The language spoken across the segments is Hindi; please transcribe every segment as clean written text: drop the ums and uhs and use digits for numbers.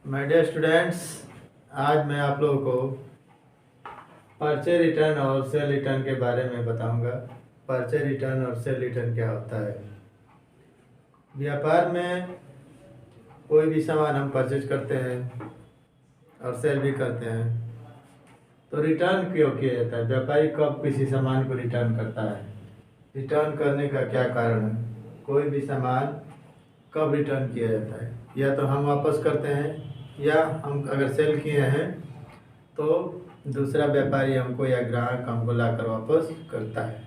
माय डियर स्टूडेंट्स, आज मैं आप लोगों को परचेज रिटर्न और सेल रिटर्न के बारे में बताऊंगा। परचेज रिटर्न और सेल रिटर्न क्या होता है। व्यापार में कोई भी सामान हम परचेज करते हैं और सेल भी करते हैं तो रिटर्न क्यों किया जाता है। व्यापारी कब किसी सामान को रिटर्न करता है, रिटर्न करने का क्या कारण है। कोई भी सामान कब रिटर्न किया जाता है, या तो हम वापस करते हैं या हम अगर सेल किए हैं तो दूसरा व्यापारी हमको या ग्राहक हमको लाकर वापस करता है।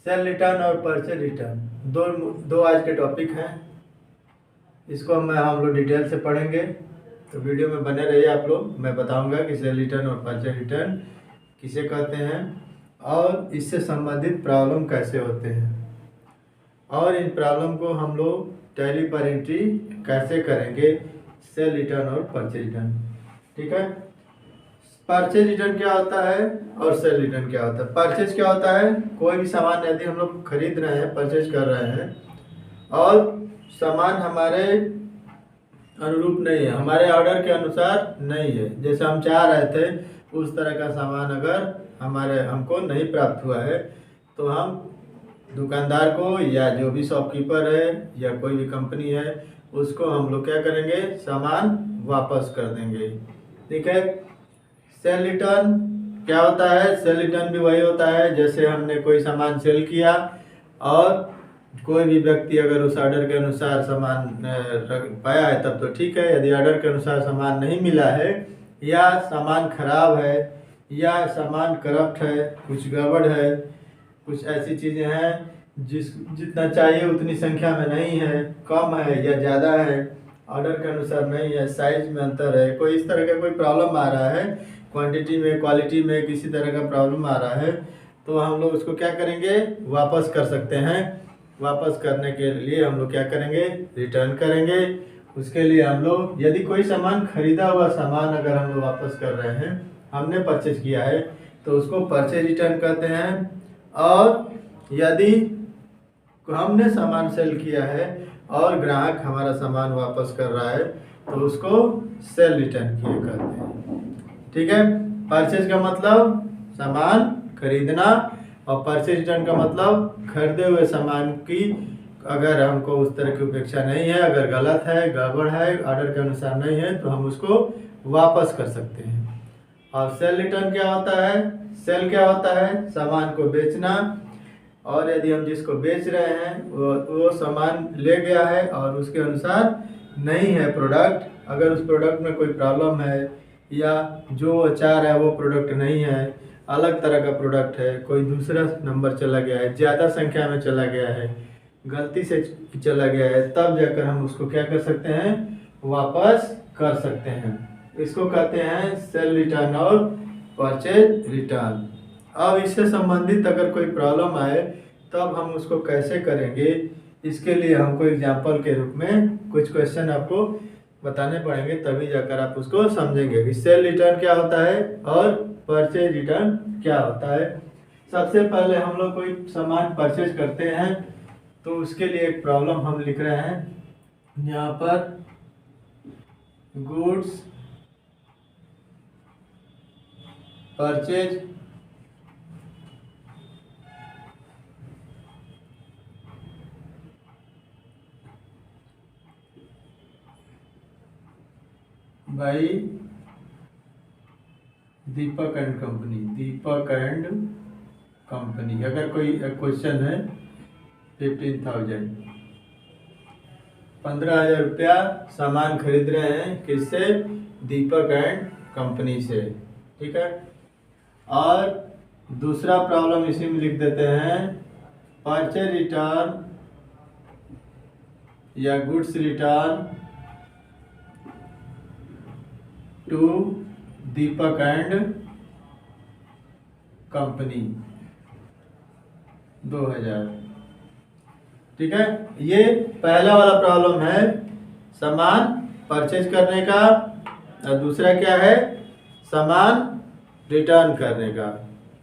सेल रिटर्न और परचेज रिटर्न दो आज के टॉपिक हैं। इसको हम लोग डिटेल से पढ़ेंगे, तो वीडियो में बने रहिए आप लोग। मैं बताऊंगा कि सेल रिटर्न और परचेज रिटर्न किसे कहते हैं और इससे संबंधित प्रॉब्लम कैसे होते हैं, और इन प्रॉब्लम को हम लोग टैली पर एंट्री कैसे करेंगे। सेल रिटर्न और परचेज रिटर्न, ठीक है। परचेज रिटर्न क्या होता है और सेल रिटर्न क्या होता है। परचेज क्या होता है, कोई भी सामान यदि हम लोग खरीद रहे हैं, परचेज कर रहे हैं और सामान हमारे अनुरूप नहीं है, हमारे ऑर्डर के अनुसार नहीं है, जैसे हम चाह रहे थे उस तरह का सामान अगर हमको नहीं प्राप्त हुआ है तो हम दुकानदार को या जो भी शॉपकीपर है या कोई भी कंपनी है उसको हम लोग क्या करेंगे, सामान वापस कर देंगे, ठीक है। सेल रिटर्न क्या होता है, सेल रिटर्न भी वही होता है जैसे हमने कोई सामान सेल किया और कोई भी व्यक्ति अगर उस ऑर्डर के अनुसार सामान पाया है तब तो ठीक है। यदि ऑर्डर के अनुसार सामान नहीं मिला है या सामान खराब है या सामान करप्ट है, कुछ गड़बड़ है, कुछ ऐसी चीज़ें हैं जितना चाहिए उतनी संख्या में नहीं है, कम है या ज़्यादा है, ऑर्डर के अनुसार नहीं है, साइज में अंतर है, कोई इस तरह का कोई प्रॉब्लम आ रहा है, क्वांटिटी में क्वालिटी में किसी तरह का प्रॉब्लम आ रहा है, तो हम लोग उसको क्या करेंगे, वापस कर सकते हैं। वापस करने के लिए हम लोग क्या करेंगे, रिटर्न करेंगे। उसके लिए हम लोग यदि कोई सामान खरीदा हुआ सामान अगर हम लोग वापस कर रहे हैं, हमने परचेज किया है तो उसको परचेज रिटर्न कहते हैं। और यदि हमने सामान सेल किया है और ग्राहक हमारा सामान वापस कर रहा है तो उसको सेल रिटर्न किए कहते हैं, ठीक है। परचेज का मतलब सामान खरीदना और परचेज रिटर्न का मतलब खरीदे हुए सामान की अगर हमको उस तरह की उपेक्षा नहीं है, अगर गलत है, गड़बड़ है, ऑर्डर के अनुसार नहीं है तो हम उसको वापस कर सकते हैं। और सेल रिटर्न क्या होता है, सेल क्या होता है, सामान को बेचना, और यदि हम जिसको बेच रहे हैं वो सामान ले गया है और उसके अनुसार नहीं है प्रोडक्ट, अगर उस प्रोडक्ट में कोई प्रॉब्लम है या जो वो चाह रहा है वो प्रोडक्ट नहीं है, अलग तरह का प्रोडक्ट है, कोई दूसरा नंबर चला गया है, ज़्यादा संख्या में चला गया है, गलती से चला गया है, तब जाकर हम उसको क्या कर सकते हैं, वापस कर सकते हैं। इसको कहते हैं सेल रिटर्न और परचेज रिटर्न। अब इससे संबंधित अगर कोई प्रॉब्लम आए तब हम उसको कैसे करेंगे, इसके लिए हमको एग्जाम्पल के रूप में कुछ क्वेश्चन आपको बताने पड़ेंगे, तभी जाकर आप उसको समझेंगे कि सेल रिटर्न क्या होता है और परचेज रिटर्न क्या होता है। सबसे पहले हम लोग कोई सामान परचेज करते हैं तो उसके लिए एक प्रॉब्लम हम लिख रहे हैं यहाँ पर, goods purchase by Deepak and company. Deepak and company, अगर कोई क्वेश्चन है 15,000 15,000 रुपया सामान खरीद रहे हैं किससे, दीपक एंड कंपनी से, ठीक है। और दूसरा प्रॉब्लम इसी में लिख देते हैं, परचेज रिटर्न या goods return to Deepak and company 2000, ठीक है। ये पहला वाला प्रॉब्लम है सामान परचेज करने का, और दूसरा क्या है, सामान रिटर्न करने का,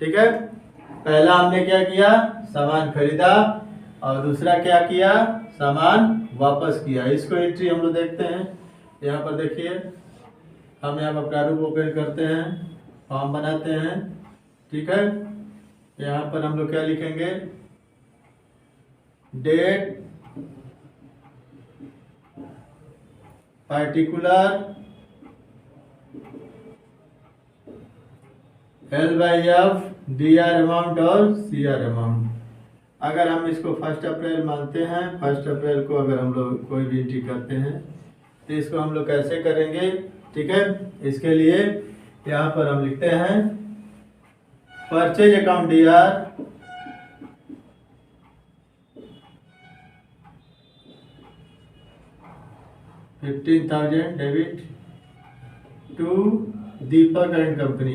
ठीक है। पहला हमने क्या किया, सामान खरीदा, और दूसरा क्या किया, सामान वापस किया। इसको एंट्री हम लोग देखते हैं। यहाँ पर देखिए, हम यहाँ पर प्रारूप ओपन करते हैं, फॉर्म बनाते हैं, ठीक है। यहाँ पर हम लोग क्या लिखेंगे, date particular L/F DR amount और CR अमाउंट। अगर हम इसको 1 अप्रैल मानते हैं, 1 अप्रैल को अगर हम लोग कोई भी एंट्री करते हैं तो इसको हम लोग कैसे करेंगे, ठीक है। इसके लिए यहाँ पर हम लिखते हैं purchase account DR 15,000 debit to Deepak and company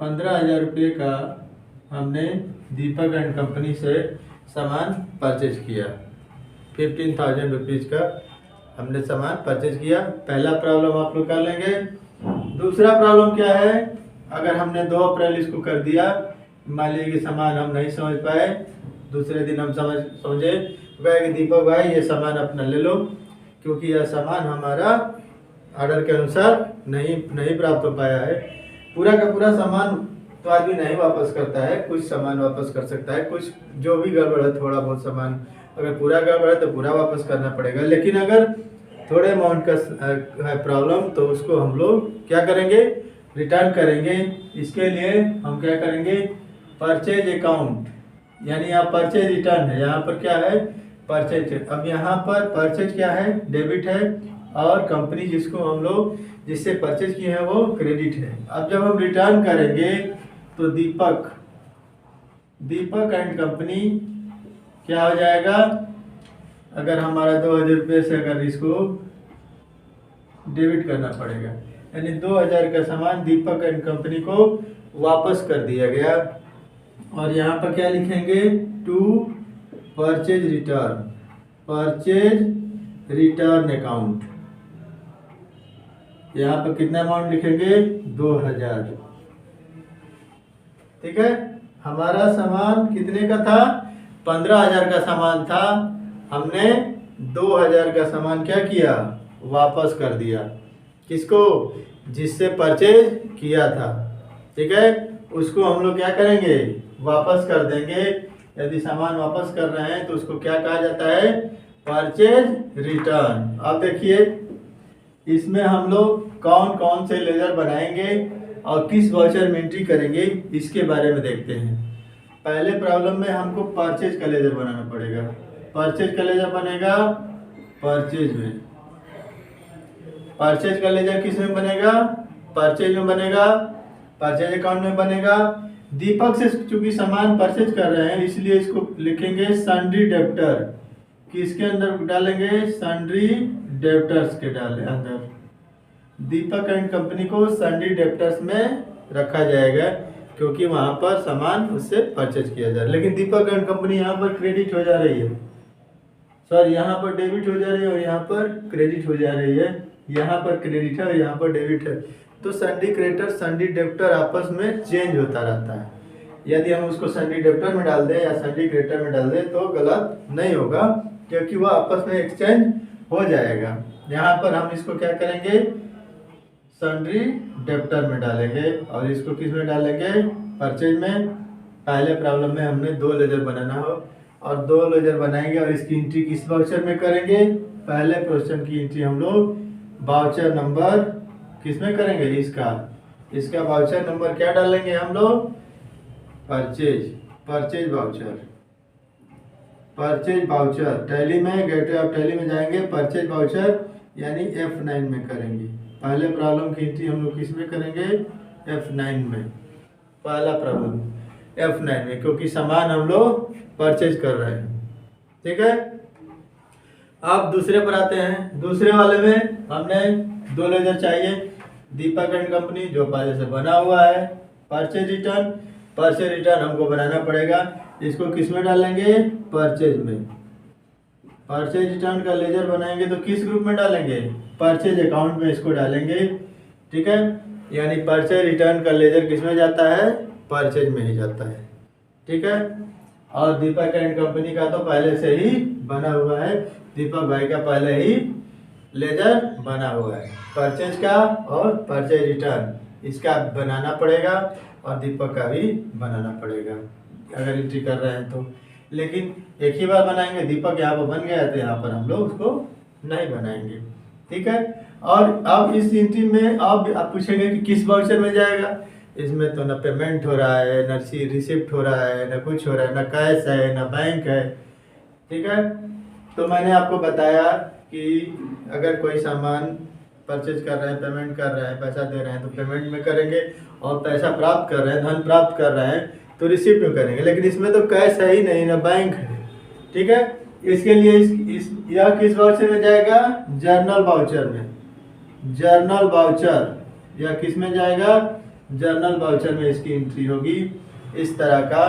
15,000 रुपये का हमने दीपक एंड कंपनी से सामान परचेज किया। 15,000 रुपीज़ का हमने सामान परचेज किया। पहला प्रॉब्लम आप लोग कर लेंगे। दूसरा प्रॉब्लम क्या है, अगर हमने 2 अप्रैल इसको कर दिया, मान लीजिए कि सामान हम नहीं समझ पाए, दूसरे दिन हम समझे गए कि दीपक भाई ये सामान अपना ले लो, क्योंकि यह सामान हमारा ऑर्डर के अनुसार नहीं प्राप्त हो पाया है। पूरा का पूरा सामान तो आदमी नहीं वापस करता है, कुछ सामान वापस कर सकता है, कुछ जो भी गड़बड़ है, थोड़ा बहुत सामान अगर पूरा गड़बड़ है तो पूरा वापस करना पड़ेगा। लेकिन अगर थोड़े अमाउंट का है प्रॉब्लम तो उसको हम लोग क्या करेंगे, रिटर्न करेंगे। इसके लिए हम क्या करेंगे, परचेज अकाउंट, यानी यहाँ परचेज रिटर्न है, यहाँ पर क्या है परचेज। अब यहाँ पर परचेज क्या है, डेबिट है, और कंपनी जिसको हम लोग जिससे परचेज किए हैं वो क्रेडिट है। अब जब हम रिटर्न करेंगे तो दीपक एंड कंपनी क्या हो जाएगा, अगर हमारा 2,000 रुपये से अगर इसको डेबिट करना पड़ेगा, यानी 2,000 का सामान दीपक एंड कंपनी को वापस कर दिया गया। और यहाँ पर क्या लिखेंगे, टू परचेज रिटर्न अकाउंट। यहाँ पर कितना अमाउंट लिखेंगे, 2,000, ठीक है। हमारा सामान कितने का था, 15,000 का सामान था, हमने 2,000 का सामान क्या किया, वापस कर दिया। किसको, जिससे परचेज किया था, ठीक है। उसको हम लोग क्या करेंगे, वापस कर देंगे। यदि सामान वापस कर रहे हैं तो उसको क्या कहा जाता है, परचेज रिटर्न। अब देखिए इसमें हम लोग कौन कौन से लेजर बनाएंगे और किस वाउचर में एंट्री करेंगे, इसके बारे में देखते हैं। पहले प्रॉब्लम में हमको परचेज का लेजर बनाना पड़ेगा। परचेज का लेजर बनेगा परचेज में। परचेज का लेजर किस में बनेगा, परचेज में बनेगा, परचेज अकाउंट में बनेगा। दीपक से चूंकि सामान परचेज कर रहे हैं इसलिए इसको लिखेंगे सन्ड्री डेब्टर। किसके अंदर डालेंगे, सन्ड्री डेब्टर्स के अंदर। दीपक एंड कंपनी को सन्ड्री डेब्टर्स में रखा जाएगा क्योंकि वहां पर सामान उससे परचेज किया जा रहा है। लेकिन दीपक एंड कंपनी यहाँ पर क्रेडिट हो जा रही है, सॉरी यहाँ पर डेबिट हो जा रही है और यहाँ पर क्रेडिट हो जा रही है। यहाँ पर क्रेडिट है और यहाँ पर डेबिट है, तो सन्ड्री क्रेडिटर सन्ड्री डेब्टर आपस में चेंज होता रहता है। यदि हम उसको सन्ड्री डेब्टर में डाल दें या सन्ड्री क्रेडिटर में डाल दें तो गलत नहीं होगा, क्योंकि वह आपस में एक्सचेंज हो जाएगा। यहाँ पर हम इसको क्या करेंगे, सन्ड्री डेब्टर में डालेंगे और इसको किस में डालेंगे, परचेज में। पहले प्रॉब्लम में हमने 2 लेजर बनाना हो और 2 लेजर बनाएंगे और इसकी एंट्री किस वाउचर में करेंगे, पहले क्वेश्चन की एंट्री हम लोग वाउचर नंबर किस में करेंगे, इसका वाउचर नंबर क्या डालेंगे हम लोग, परचेज वाउचर। टैली में, गेटवे ऑफ टैली में जाएंगे, परचेज वाउचर यानी F9 में करेंगे। पहले प्रॉब्लम की एंट्री हम लोग किस में करेंगे, F9 में। पहला प्रॉब्लम F9 में, क्योंकि सामान हम लोग परचेज कर रहे हैं, ठीक है। अब दूसरे पर आते हैं। दूसरे वाले में हमने 2 लेजर चाहिए, दीपक एंड कंपनी जो पहले से बना हुआ है, परचेज रिटर्न हमको बनाना पड़ेगा। इसको किस में डालेंगे, परचेज में। परचेज रिटर्न का लेजर बनाएंगे तो किस ग्रुप में डालेंगे, परचेज अकाउंट में इसको डालेंगे, ठीक है। यानी परचेज रिटर्न का लेजर किस में जाता है, परचेज में ही जाता है, ठीक है। और दीपक एंड कंपनी का तो पहले से ही बना हुआ है, दीपक भाई का पहले ही लेजर बना हुआ है। परचेज का और परचेज रिटर्न इसका बनाना पड़ेगा और दीपक का भी बनाना पड़ेगा अगर एंट्री कर रहे हैं तो। लेकिन एक ही बार बनाएंगे, दीपक यहाँ पर बन गया है तो यहाँ पर हम लोग उसको नहीं बनाएंगे, ठीक है। और अब इस एंट्री में अब आप पूछेंगे कि किस वाउचर में जाएगा। इसमें तो न पेमेंट हो रहा है, न रिसिप्ट हो रहा है, न कुछ हो रहा है, न कैश है, न बैंक है, ठीक है। तो मैंने आपको बताया कि अगर कोई सामान परचेज कर रहे हैं, पेमेंट कर रहे हैं, पैसा दे रहे हैं तो पेमेंट में करेंगे, और पैसा प्राप्त कर रहे हैं, धन प्राप्त कर रहे हैं तो रिसिप्ट में करेंगे। लेकिन इसमें तो कैश है ही नहीं, ना बैंक है, ठीक है। इसके लिए यह किस वाउचर में जाएगा? जर्नल वाउचर में। जर्नल वाउचर यह किस में जाएगा? जर्नल वाउचर में इसकी एंट्री होगी। इस तरह का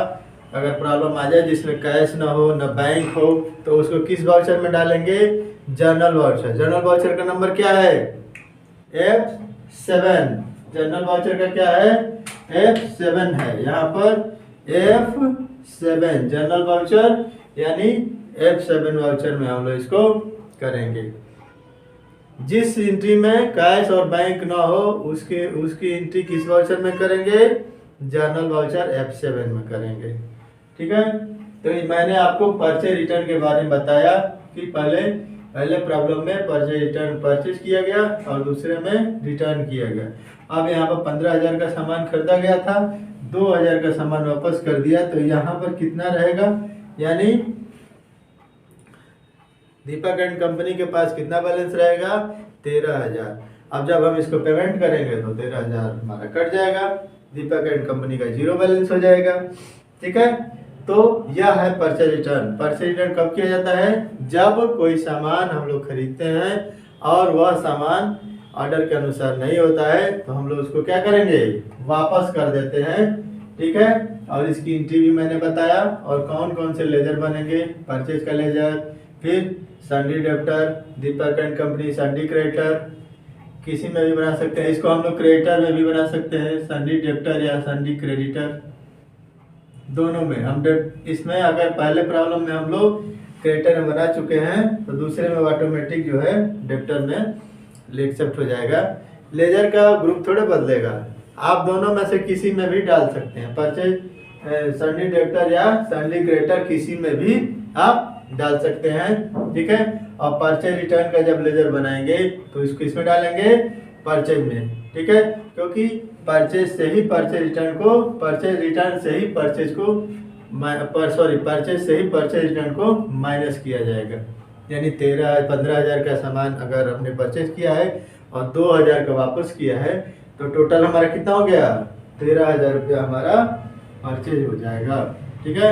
अगर प्रॉब्लम आ जाए जिसमें कैश ना हो ना बैंक हो तो उसको किस वाउचर में डालेंगे? Journal voucher. जर्नल वाउचर का नंबर क्या है? F7। जर्नल वाउचर का क्या है? F7 है। यहाँ पर F7 जर्नल वाउचर यानी F7 वाउचर में हम लोग इसको करेंगे। जिस एंट्री में कैश और बैंक ना हो उसकी एंट्री किस वाउचर में करेंगे? जर्नल वाउचर F7 में करेंगे, ठीक है। तो मैंने आपको परचेज रिटर्न के बारे में बताया कि पहले प्रॉब्लम में परचेज रिटर्न परचेज किया गया और दूसरे में रिटर्न किया गया। अब यहाँ पर 15,000 का सामान खरीदा गया था, 2,000 का सामान वापस कर दिया, तो यहाँ पर कितना रहेगा? यानी दीपक एंड कंपनी के पास कितना बैलेंस रहेगा? 13,000। अब जब हम इसको पेमेंट करेंगे तो 13,000 हमारा कट जाएगा, दीपक एंड कंपनी का 0 बैलेंस हो जाएगा, ठीक है। तो यह है परचेज रिटर्न। परचेज रिटर्न कब किया जाता है? जब कोई सामान हम लोग खरीदते हैं और वह सामान ऑर्डर के अनुसार नहीं होता है तो हम लोग उसको क्या करेंगे? वापस कर देते हैं, ठीक है। और इसकी एंट्री भी मैंने बताया। और कौन कौन से लेजर बनेंगे? परचेज का लेजर, फिर sundry debtor, Deepak and company sundry creditor, किसी में भी बना सकते हैं। इसको हम लोग क्रेडिटर में भी बना सकते हैं, सन्डी डेब्टर या सन्डी क्रेडिटर, दोनों में। हम इसमें अगर पहले प्रॉब्लम में हम लोग क्रेडिटर में बना चुके हैं तो दूसरे में ऑटोमेटिक जो है डेब्टर में एक्सेप्ट हो जाएगा। लेजर का ग्रुप थोड़े बदलेगा, आप दोनों में से किसी में भी डाल सकते हैं। परचेज सन्डी डेब्टर या सन्डी क्रेडिटर किसी में भी आप डाल सकते हैं, ठीक है। और परचेज रिटर्न का जब लेजर बनाएंगे तो इसको इसमें डालेंगे परचेज में, ठीक है। क्योंकि परचेज से ही परचेज रिटर्न को परचेज से ही परचेज रिटर्न को माइनस किया जाएगा। यानी 15,000 का सामान अगर हमने परचेज किया है और 2,000 का वापस किया है तो टोटल हमारा कितना हो गया? 13,000 रुपया हमारा परचेज हो जाएगा, ठीक है।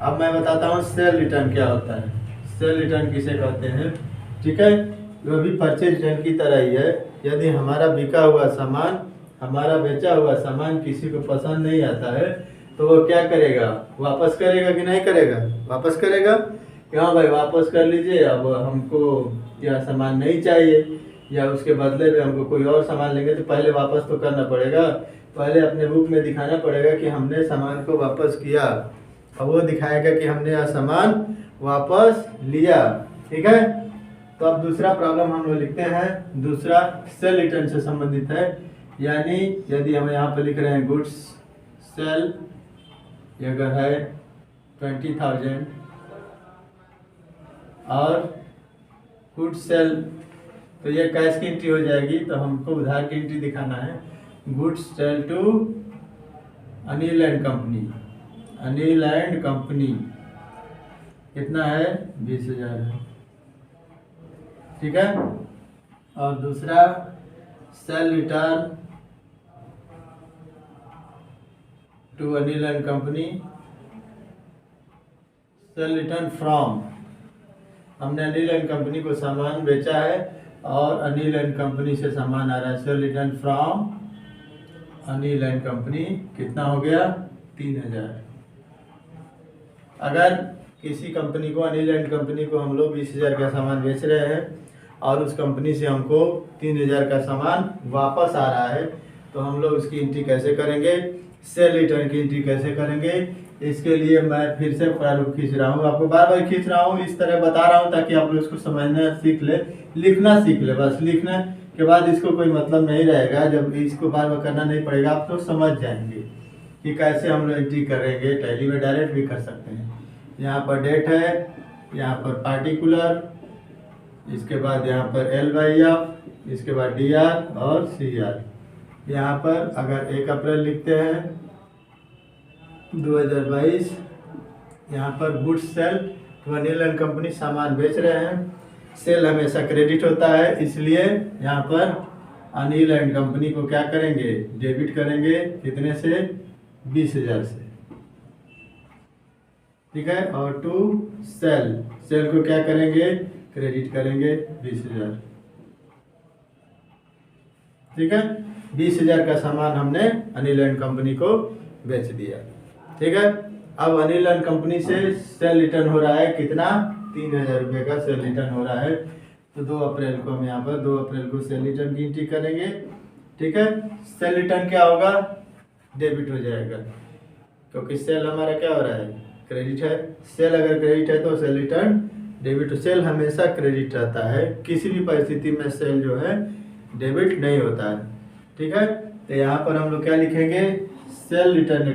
अब मैं बताता हूँ सेल रिटर्न क्या होता है। सेल रिटर्न किसे कहते हैं, ठीक है। वो भी परचेज रिटर्न की तरह ही है। यदि हमारा बिका हुआ सामान, हमारा बेचा हुआ सामान किसी को पसंद नहीं आता है तो वो क्या करेगा? वापस करेगा कि नहीं करेगा? वापस करेगा कि हाँ भाई वापस कर लीजिए, अब हमको यह सामान नहीं चाहिए, या उसके बदले में हमको कोई और सामान लेंगे। तो पहले वापस तो करना पड़ेगा, पहले अपने बुक में दिखाना पड़ेगा कि हमने सामान को वापस किया, अब वो दिखाएगा कि हमने यह सामान वापस लिया, ठीक है। तो अब दूसरा प्रॉब्लम हम लोग लिखते हैं। दूसरा सेल रिटर्न से संबंधित है। यानी यदि हम यहाँ पर लिख रहे हैं गुड्स सेल, अगर है 20,000 और गुड्स सेल तो ये कैश की एंट्री हो जाएगी, तो हमको उधार की एंट्री दिखाना है। Goods sale to Anil and company, Anil and company कितना है? 20,000 है, ठीक है। और दूसरा sale return to Anil and company, sale return from, हमने अनिल एंड कंपनी को सामान बेचा है और अनिल एंड कंपनी से सामान आ रहा है। Cell return from Anil and company कितना हो गया? 3,000। अगर किसी कंपनी को, अनिल एंड कंपनी को हम लोग 20,000 का सामान बेच रहे हैं और उस कंपनी से हमको 3,000 का सामान वापस आ रहा है तो हम लोग उसकी एंट्री कैसे करेंगे? सेल रिटर्न की एंट्री कैसे करेंगे? इसके लिए मैं फिर से प्रारूप खींच रहा हूँ, आपको बार बार खींच रहा हूँ, इस तरह बता रहा हूँ ताकि आप लोग इसको समझना सीख ले, लिखना सीख ले। बस लिखने के बाद इसको कोई मतलब नहीं रहेगा, जब इसको बार बार करना नहीं पड़ेगा, आप तो समझ जाएंगे कि कैसे हम लोग एंट्री करेंगे। टैली में डायरेक्ट भी कर सकते हैं। यहाँ पर डेट है, यहाँ पर पार्टिकुलर, इसके बाद यहाँ पर L/F, इसके बाद DR और CR। यहाँ पर अगर 1 अप्रैल लिखते हैं 2022, यहाँ पर गुड्स सेल तो अनिल एंड कंपनी सामान बेच रहे हैं, सेल हमेशा क्रेडिट होता है, इसलिए यहाँ पर अनिल एंड कंपनी को क्या करेंगे, डेबिट करेंगे। कितने से? 20,000 से, ठीक है। और टू सेल, सेल को क्या करेंगे, क्रेडिट करेंगे 20,000, ठीक है। 20,000 का सामान हमने अनिल एंड कंपनी को बेच दिया, ठीक है। अब अनिल एंड कंपनी से सेल रिटर्न हो रहा है कितना, 3,000 रुपये का सेल रिटर्न हो रहा है। तो 2 अप्रैल को हम यहाँ पर 2 अप्रैल को सेल रिटर्न की एंट्री करेंगे, ठीक है। सेल रिटर्न क्या होगा, डेबिट हो जाएगा, क्योंकि सेल हमारा क्या हो रहा है, क्रेडिट है। सेल अगर क्रेडिट है तो सेल रिटर्न डेबिट। सेल हमेशा क्रेडिट रहता है, किसी भी परिस्थिति में सेल जो है डेबिट नहीं होता है, ठीक है। तो यहाँ पर हम लोग क्या लिखेंगे, सेल रिटर्न